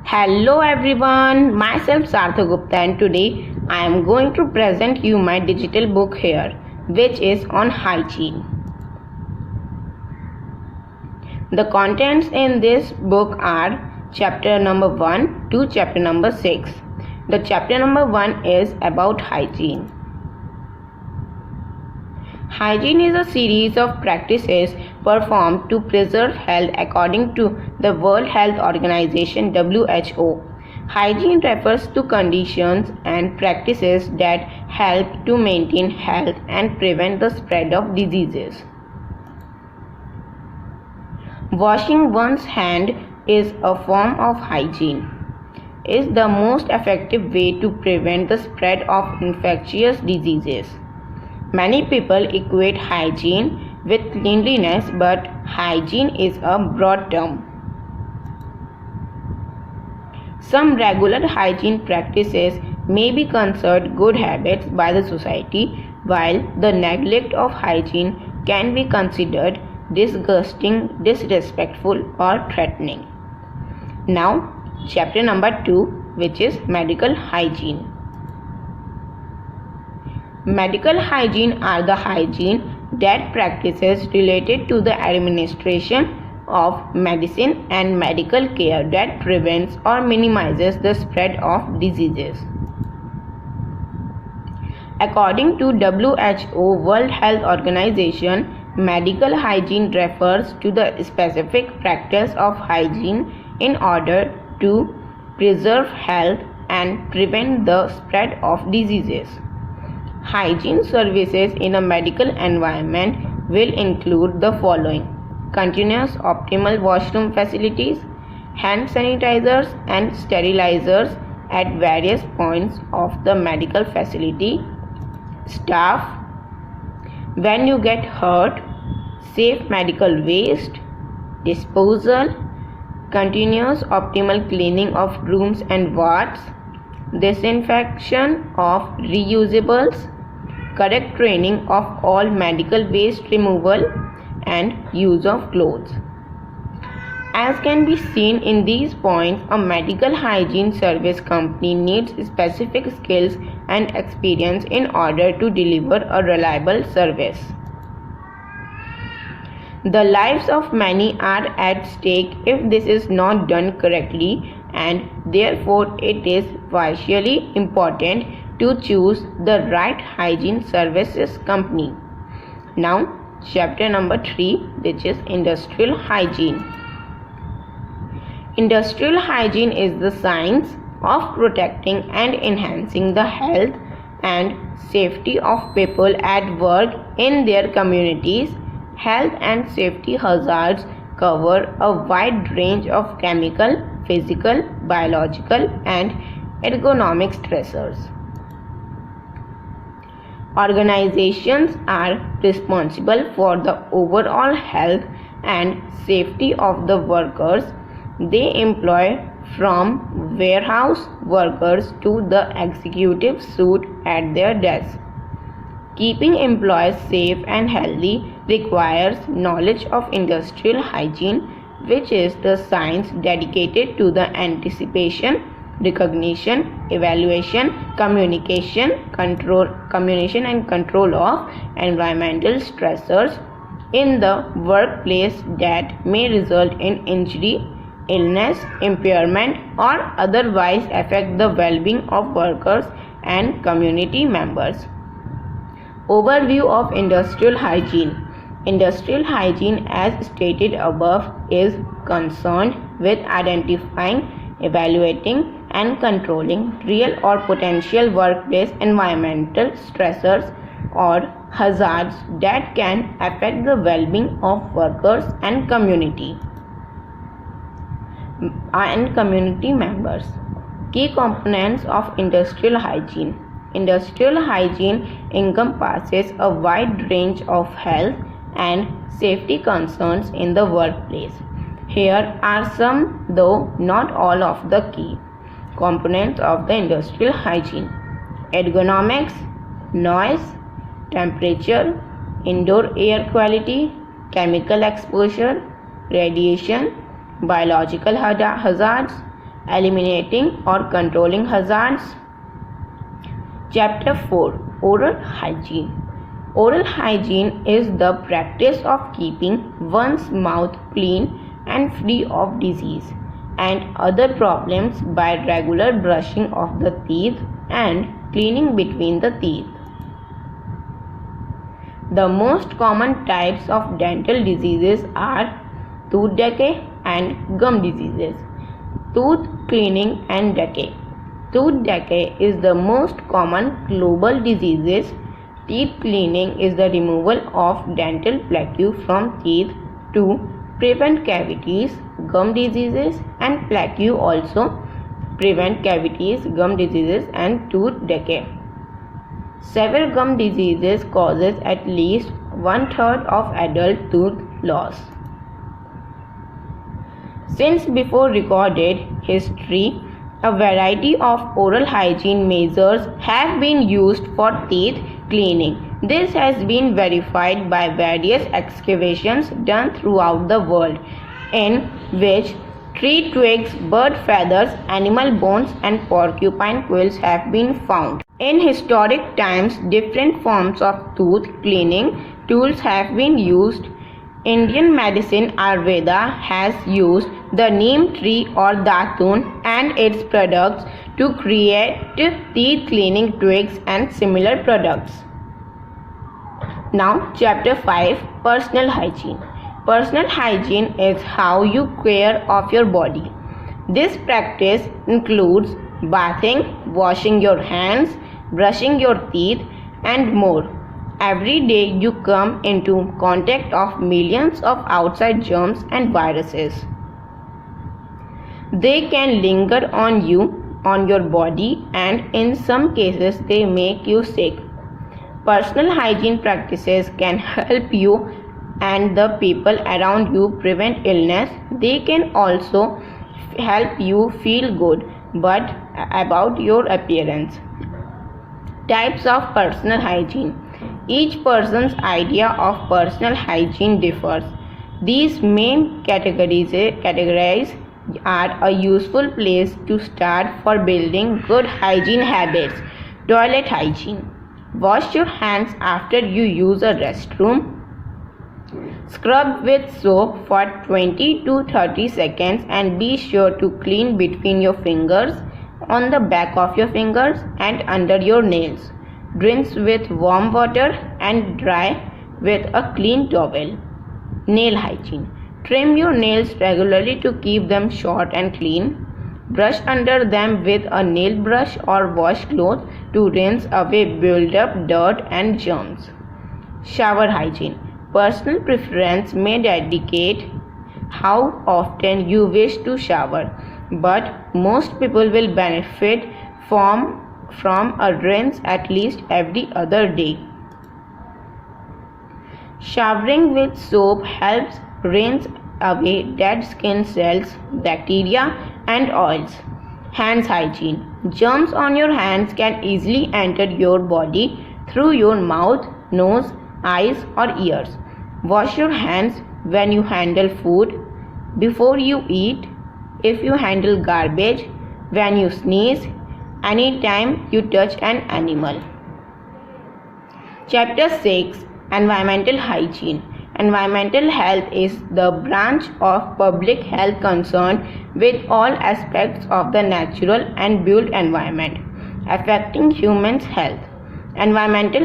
Hello everyone, myself Sarthak Gupta and today I am going to present you my digital book here which is on hygiene. The contents in this book are chapter number 1 to chapter number 6. The chapter number 1 is about hygiene. Hygiene is a series of practices performed to preserve health according to the World Health Organization (WHO). Hygiene refers to conditions and practices that help to maintain health and prevent the spread of diseases. Washing one's hand is a form of hygiene. It is the most effective way to prevent the spread of infectious diseases. Many people equate hygiene with cleanliness, but hygiene is a broad term. Some regular hygiene practices may be considered good habits by the society, while the neglect of hygiene can be considered disgusting, disrespectful, or threatening. Now, chapter number 2, which is medical hygiene. Medical hygiene are the hygiene that practices related to the administration of medicine and medical care that prevents or minimizes the spread of diseases. According to WHO World Health Organization, medical hygiene refers to the specific practice of hygiene in order to preserve health and prevent the spread of diseases. Hygiene services in a medical environment will include the following: continuous optimal washroom facilities, hand sanitizers and sterilizers at various points of the medical facility, staff, when you get hurt, safe medical waste disposal, continuous optimal cleaning of rooms and wards, disinfection of reusables, correct training of all medical waste removal, and use of clothes. As can be seen in these points, a medical hygiene service company needs specific skills and experience in order to deliver a reliable service. The lives of many are at stake if this is not done correctly, and therefore it is vitally important to choose the right hygiene services company. Now, chapter number 3, which is industrial hygiene. Industrial hygiene is the science of protecting and enhancing the health and safety of people at work in their communities. Health and safety hazards cover a wide range of chemical, physical, biological, and ergonomic stressors. Organizations are responsible for the overall health and safety of the workers they employ, from warehouse workers to the executive suite at their desk. Keeping employees safe and healthy requires knowledge of industrial hygiene, which is the science dedicated to the anticipation, recognition, evaluation, communication and control of environmental stressors in the workplace that may result in injury, illness, impairment, or otherwise affect the well-being of workers and community members. Overview of industrial hygiene. Industrial hygiene, as stated above, is concerned with identifying, evaluating, and controlling real or potential workplace environmental stressors or hazards that can affect the well-being of workers and community members. Key components of industrial hygiene. Industrial hygiene encompasses a wide range of health and safety concerns in the workplace. Here are some, though not all, of the key components of the industrial hygiene: ergonomics, noise, temperature, indoor air quality, chemical exposure, radiation, biological hazards, eliminating or controlling hazards. Chapter 4. Oral Hygiene. Oral hygiene is the practice of keeping one's mouth clean and free of disease and other problems by regular brushing of the teeth and cleaning between the teeth. The most common types of dental diseases are tooth decay and gum diseases. Tooth cleaning and decay. Tooth decay is the most common global disease. Teeth cleaning is the removal of dental plaque from teeth to prevent cavities, gum diseases, and plaque also prevent cavities, gum diseases, and tooth decay. Severe gum diseases causes at least 1/3 of adult tooth loss. Since before recorded history, a variety of oral hygiene measures have been used for teeth cleaning. This has been verified by various excavations done throughout the world, in which tree twigs, bird feathers, animal bones, and porcupine quills have been found. In historic times, different forms of tooth cleaning tools have been used. Indian medicine Ayurveda has used the neem tree or datul and its products to create teeth cleaning twigs and similar products. Now, Chapter 5. Personal Hygiene. Personal hygiene is how you care of your body. This practice includes bathing, washing your hands, brushing your teeth, and more. Every day you come into contact of millions of outside germs and viruses. They can linger on you, on your body, and in some cases they make you sick. Personal hygiene practices can help you and the people around you prevent illness. They can also help you feel good about your appearance. Types of personal hygiene. Each person's idea of personal hygiene differs. These main categories are a useful place to start for building good hygiene habits. Toilet hygiene. Wash your hands after you use a restroom. Scrub with soap for 20 to 30 seconds and be sure to clean between your fingers, on the back of your fingers, and under your nails. Rinse with warm water and dry with a clean towel. Nail hygiene. Trim your nails regularly to keep them short and clean. Brush under them with a nail brush or washcloth to rinse away build-up dirt and germs. Shower hygiene. Personal preference may indicate how often you wish to shower, but most people will benefit from a rinse at least every other day. Showering with soap helps rinse away dead skin cells, bacteria, and oils. Hands hygiene. Germs on your hands can easily enter your body through your mouth, nose, eyes, or ears. Wash your hands when you handle food, before you eat, if you handle garbage, when you sneeze, anytime you touch an animal. Chapter 6. Environmental hygiene. Environmental health is the branch of public health concerned with all aspects of the natural and built environment affecting humans' health. Environmental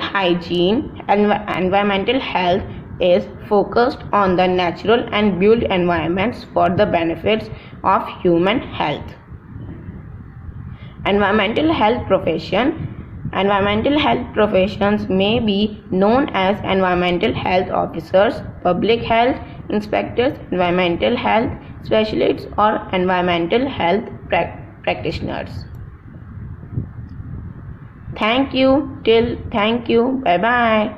health is focused on the natural and built environments for the benefits of human health. Environmental health professions may be known as environmental health officers, public health inspectors, environmental health specialists, or environmental health practitioners. Thank you. Bye bye.